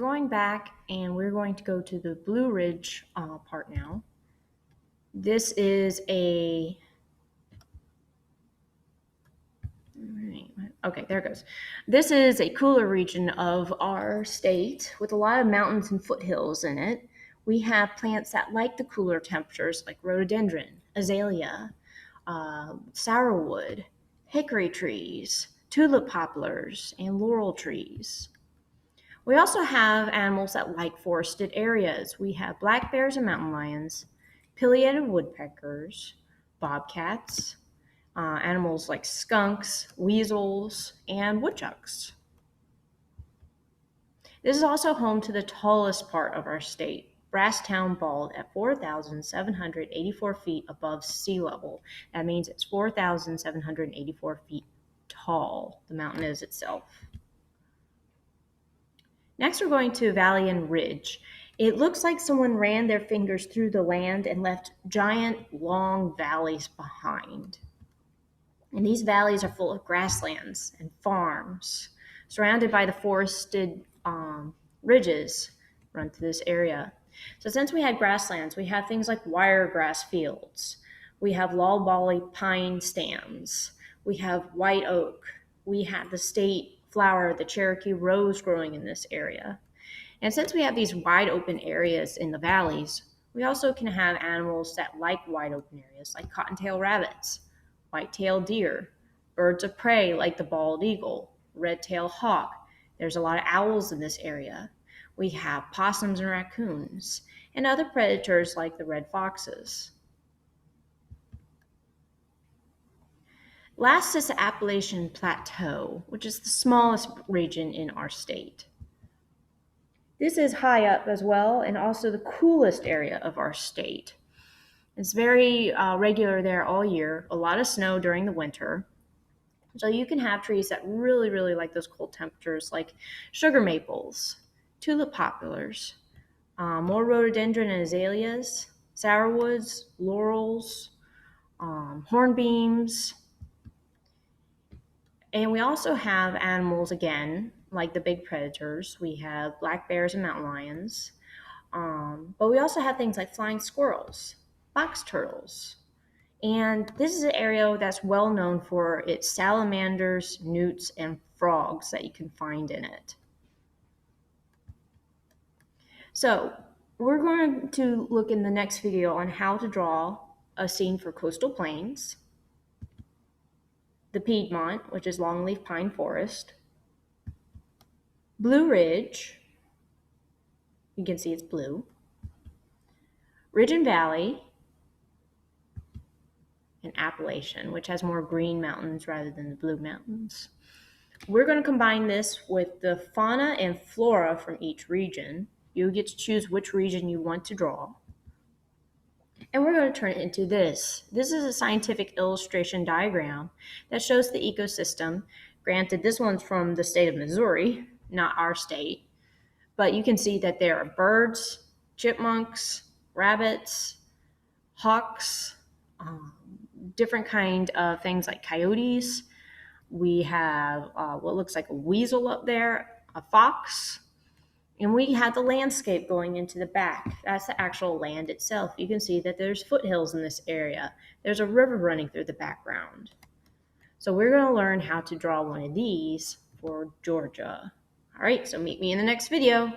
Going back, and we're going to go to the Blue Ridge part now. This is okay, there it goes. This is a cooler region of our state with a lot of mountains and foothills in it. We have plants that like the cooler temperatures like rhododendron, azalea, sourwood, hickory trees, tulip poplars, and laurel trees. We also have animals that like forested areas. We have black bears and mountain lions, pileated woodpeckers, bobcats, animals like skunks, weasels, and woodchucks. This is also home to the tallest part of our state, Brasstown Bald, at 4,784 feet above sea level. That means it's 4,784 feet tall, the mountain is itself. Next, we're going to Valiant Ridge. It looks like someone ran their fingers through the land and left giant, long valleys behind. And these valleys are full of grasslands and farms, surrounded by the forested ridges run through this area. So since we had grasslands, we have things like wiregrass fields. We have loblolly pine stands. We have white oak. We have the state flower, the Cherokee rose, growing in this area. And since we have these wide open areas in the valleys, we also can have animals that like wide open areas, like cottontail rabbits, white-tailed deer, birds of prey like the bald eagle, red-tailed hawk. There's a lot of owls in this area. We have possums and raccoons, and other predators like the red foxes. Last is the Appalachian Plateau, which is the smallest region in our state. This is high up as well, and also the coolest area of our state. It's very regular there all year, a lot of snow during the winter. So you can have trees that really, really like those cold temperatures, like sugar maples, tulip poplars, more rhododendron and azaleas, sourwoods, laurels, hornbeams. And we also have animals, again, like the big predators. We have black bears and mountain lions. But we also have things like flying squirrels, box turtles. And this is an area that's well known for its salamanders, newts, and frogs that you can find in it. So we're going to look in the next video on how to draw a scene for coastal plains, the Piedmont, which is longleaf pine forest, Blue Ridge, you can see it's blue, Ridge and Valley, and Appalachian, which has more green mountains rather than the blue mountains. We're going to combine this with the fauna and flora from each region. You get to choose which region you want to draw. And we're going to turn it into this. This is a scientific illustration diagram that shows the ecosystem. Granted, this one's from the state of Missouri, not our state. But you can see that there are birds, chipmunks, rabbits, hawks, different kind of things like coyotes. We have what looks like a weasel up there, a fox, and we have the landscape going into the back. That's the actual land itself. You can see that there's foothills in this area. There's a river running through the background. So we're going to learn how to draw one of these for Georgia. All right, so meet me in the next video.